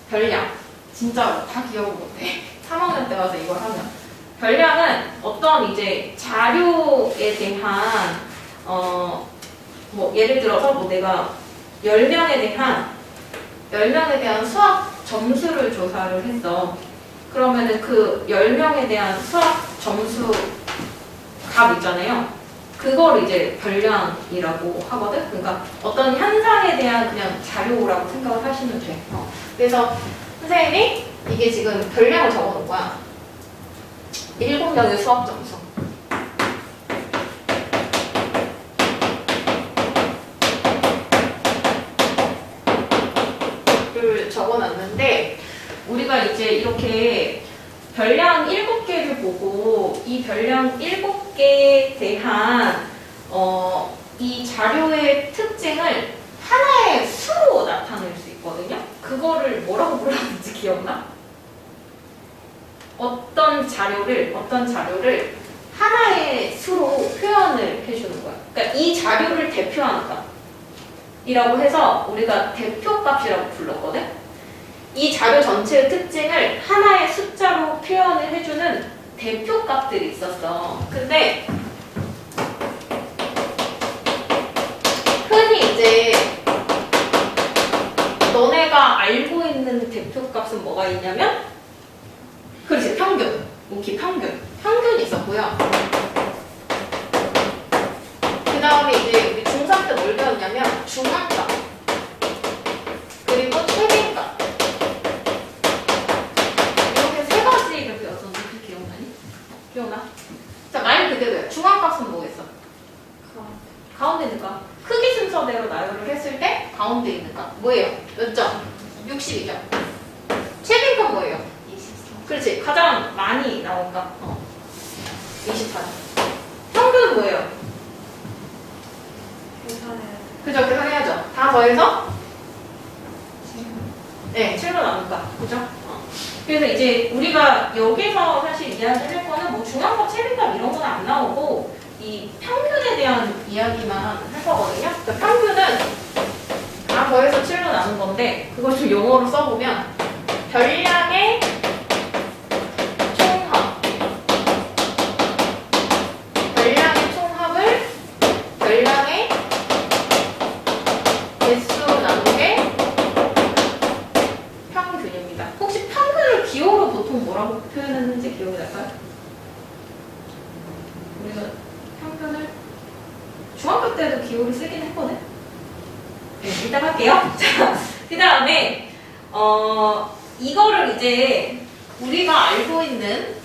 별량. 진짜로 다 기억을 못해. 3학년 때 와서 이걸 하면. 별량은 어떤 이제 자료에 대한 뭐 예를 들어서 뭐 내가 10명에 대한 수학 점수를 조사를 했어. 그러면은 그 10명에 대한 수학 점수 값 있잖아요. 그걸 이제 별량이라고 하거든. 그러니까 어떤 현상에 대한 그냥 자료라고 생각을 하시면 돼. 그래서 선생님이 이게 지금 별량을 적어놓은 거야. 7명의 수학 점수. 를 적어놨는데 우리가 이제 이렇게 별량 7개를 보고 이 별량 7개에 대한 이 자료의 특징을 하나의 수로 나타낼 수 있거든요. 그거를 뭐라고 불렀는지 기억나? 어떤 자료를 하나의 수로 표현을 해주는 거야. 그러니까 이 자료를 대표하는 값이라고 해서 우리가 대표값이라고 불렀거든. 이 자료 전체의 특징을 하나의 숫자로 표현을 해주는 대표값들이 있었어. 근데 흔히 이제 너네가 알고 있는 대표값은 뭐가 있냐면 그렇지, 평균. 오케이, 평균이 있었고요. 그 다음에 이제 우리 중3 때 뭘 배웠냐면 중앙값 그리고 최빈값 이렇게 3가지를 배웠었는데 그 기억나니? 기억나? 자, 말 그대로야. 중앙값은 뭐겠어? 가운데 있는 값. 크기 순서대로 나열을 했을 때 가운데 있는 값 뭐예요? 몇 점? 60이죠. 최빈값 뭐예요? 24. 그렇지, 가장 많이 나온 값 24점. 평균은 뭐예요? 그죠? 계산해야죠. 다 더해서? 네, 7로 나눌까? 그죠? 그래서 이제 우리가 여기서 사실 이야기할 거는 뭐 중앙값, 최빈값 이런 거는 안 나오고 이 평균에 대한 이야기만 할 거거든요. 그러니까 평균은 다 더해서 7로 나눈 건데 그걸 좀 용어로 써보면 별량의 총합. 별량의 총합을 별량의 개수로 나눈 게 기호를 쓰긴 했거든. 네, 일단 할게요. 자, 그 다음에 이거를 이제 우리가 알고 있는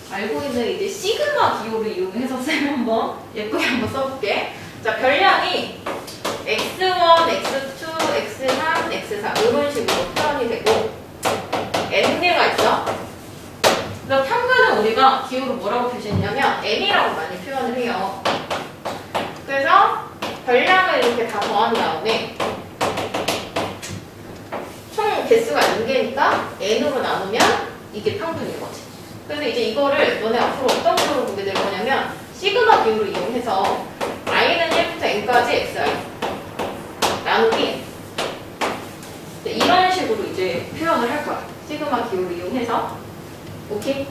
이제 시그마 기호를 이용해서 쌤 한번 예쁘게 한번 써볼게. 자, 별량이 x1, x2, x3, x4 이런 식으로 표현이 되고 n개가 있어. 그래서 평균은 우리가 기호를 뭐라고 표시했냐면 n이라고 많이 표현을 해요. 그래서 별량을 이렇게 다 더한 다음에 총 개수가 n개니까 n으로 나누면 이게 평균인 거지. 그래서 이제 이거를 너네 앞으로 어떤 식으로 보게 될 거냐면 시그마 기호를 이용해서 i는 1부터 n까지 xi 나누기 이런 식으로 이제 표현을 할 거야. 시그마 기호를 이용해서. 오케이?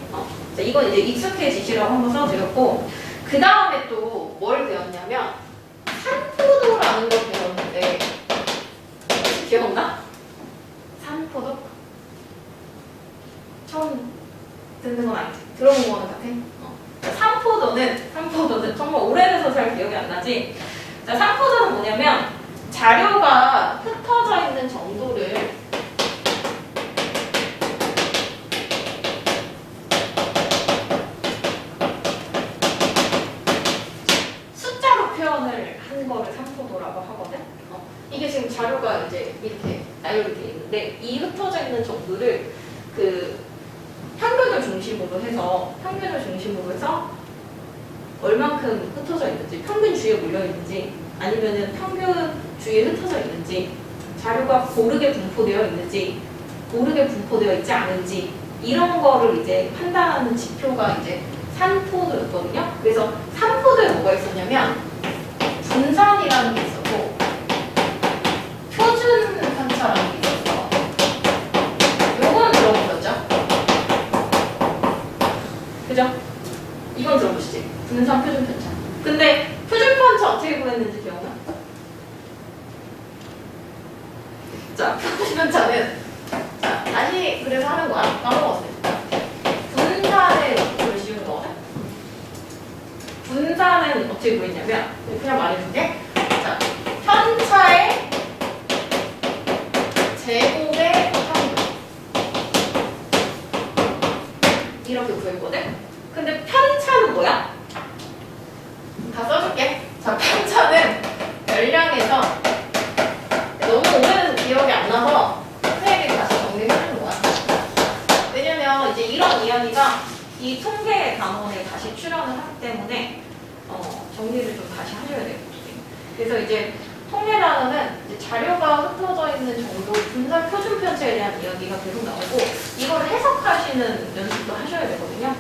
자, 이건 이제 익숙해지시라고 한번 써드렸고, 그 다음에 또 뭘 배웠냐면 산포도라는 걸 배웠는데 기억나? 산포도? 처음 듣는 건 아니지? 들어본 거는 같아? 산포도는 정말 오래돼서 잘 기억이 안 나지? 자, 산포도는 뭐냐면 자료가 흩어져 있는 정도를 숫자로 표현을 한 거를 산포도라고 하거든? 이게 지금 자료가 이제 이렇게 나열이 되어 있는데 이 흩어져 있는 정도를 그 평균을 중심으로 해서 얼만큼 흩어져 있는지, 평균 주위에 몰려 있는지, 아니면은 평균 주위에 흩어져 있는지, 자료가 고르게 분포되어 있는지, 고르게 분포되어 있지 않은지 이런 거를 이제 판단하는 지표가 이제 산포도였거든요. 그래서 산포도에 뭐가 있었냐면 분산이라는 게 있었고 표준 편차라는 게 있었어. 요건 들어보셨죠? 그죠? 이건 들어보시지? 분산 표준 편차. 근데 표준 편차 어떻게 구했는지 기억나? 자, 표준 편차는 자, 다시 그래서 하는 거야. 까먹었어요. 분산의 목표를 씌우는 거거든? 분산은 어떻게 구했냐면 그냥 말해줄게. 자, 편차의 제곱의 평균 이렇게 구했거든? 근데 편차는 뭐야? 다 써줄게. 자, 편차는 별량에서 너무 오래돼서 기억이 안 나서 선생님이 다시 정리해주는 거야. 왜냐면 이제 이런 이야기가 이 통계 단원에 다시 출연을 하기 때문에 정리를 좀 다시 하셔야 되거든요. 그래서 이제 통계 단원은 이제 자료가 흩어져 있는 정도 분산 표준 편차에 대한 이야기가 계속 나오고 이걸 해석하시는 연습도 하셔야 되거든요.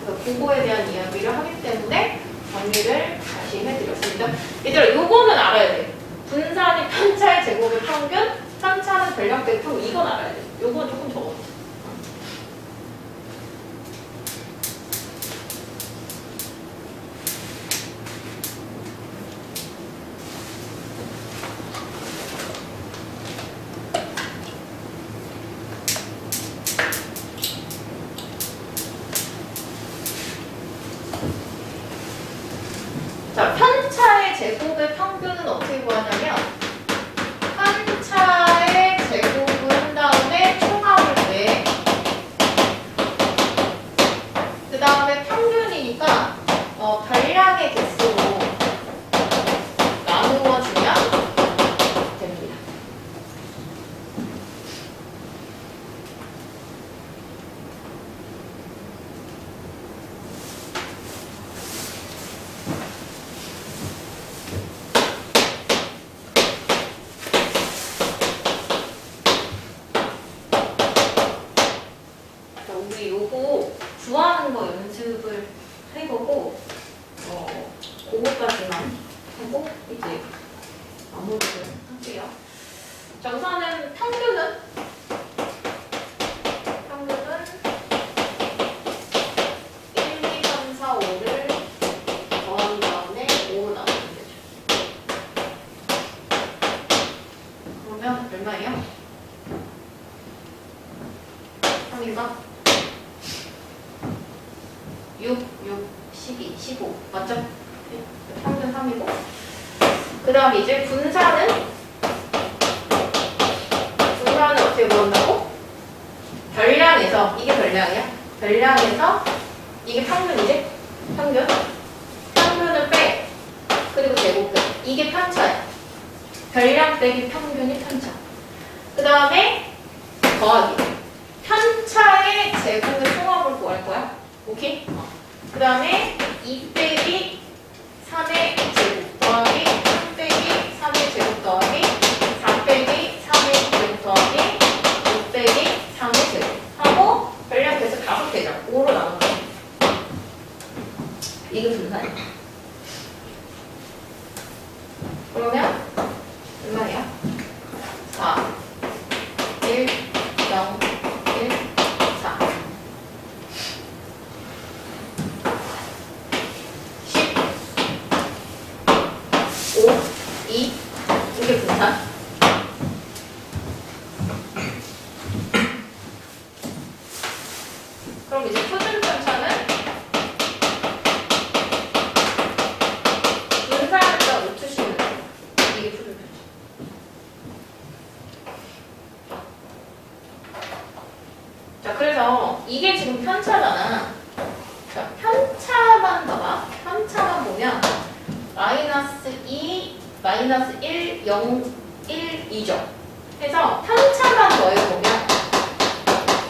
그래서 그거에 대한 이야기를 하기 때문에 정리를 다시 해드렸습니다. 얘들아, 요거는 알아야 돼. 분산이 편차의 제곱의 평균, 편차는 별량대의 평균, 이건 알아야 돼. 요건 조금 적어. 자, 편차의 제곱의 평균은 어떻게 구하냐면 편차의 제곱을 한 다음에 총합을 내. 그 다음에 평균이니까 별량의 개수로 나누어 주면 됩니다. 우리 요거 구하는 거 연습을 해보고 그거까지만 하고 이제 마무리를 할게요. 자, 우선은 평균은 1, 2, 3, 4, 5를 더한 다음에 5로 나누면 되죠. 그러면 얼마예요? 3인가? 6, 12, 15 맞죠? 네. 평균 3이고 그 다음에 이제 분산은 어떻게 구한다고? 별량에서, 이게 별량이야? 별량에서 이게 평균이지? 평균을 빼. 그리고 제곱해. 이게 편차야. 별량 빼기 평균이 편차. 그 다음에 더하기. 편차의 제곱의 총합을 구할 거야. 오케이? 그 다음에 2 빼기 3의 제곱 더하기 3 빼기 3의 제곱 더하기 4 빼기 3의 제곱 더하기 6 빼기 3의 제곱 하고 별량 계속 다섯 개죠. 5로 나눈 거야. 이게 분산이야. 그러면 얼마야? 4 1 0 1 4 10 5 2 이게 분산. 그럼 이제 표준 편차는 분산에다 놓치시면 돼요. 이게 표준 편차. 자, 그래서 이게 지금 편차잖아. 자, 편차만 봐봐. 편차만 보면 마이너스 2, 마이너스 1, 0, 1, 2죠. 해서 편차만 더해보면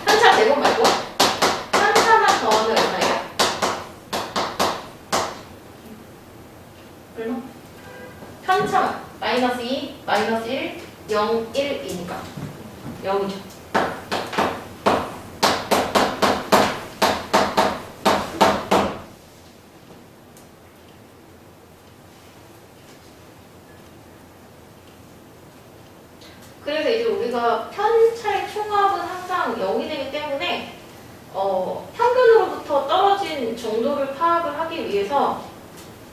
편차 제곱 말고 편차만 더하면 얼마야? 얼마? 편차만 마이너스 2, 마이너스 1, 0, 1, 2니까 0이죠. 그래서 이제 우리가 편차의 총합은 항상 0이 되기 때문에 평균으로부터 떨어진 정도를 파악을 하기 위해서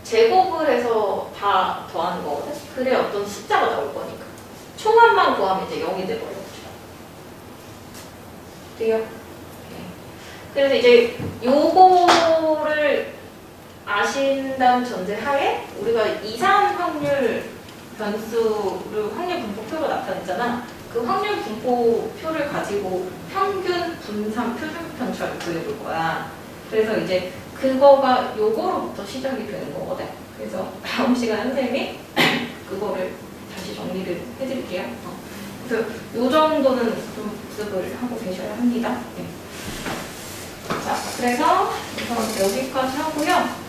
제곱을 해서 다 더하는 거거든. 그래 어떤 숫자가 나올 거니까. 총합만 구하면 이제 0이 돼버렸죠. 돼요? 그래서 이제 요거를 아신다는 전제 하에 우리가 이상 확률 변수를 확률 분포표로 나타냈잖아. 그 확률 분포표를 가지고 평균 분산 표준 편차를 구해볼 거야. 그래서 이제 그거가 요거로부터 시작이 되는 거거든. 그래서 다음 시간에 선생님이 그거를 다시 정리를 해드릴게요. 그래서 요 정도는 좀 복습을 하고 계셔야 합니다. 네. 자, 그래서 우선 여기까지 하고요.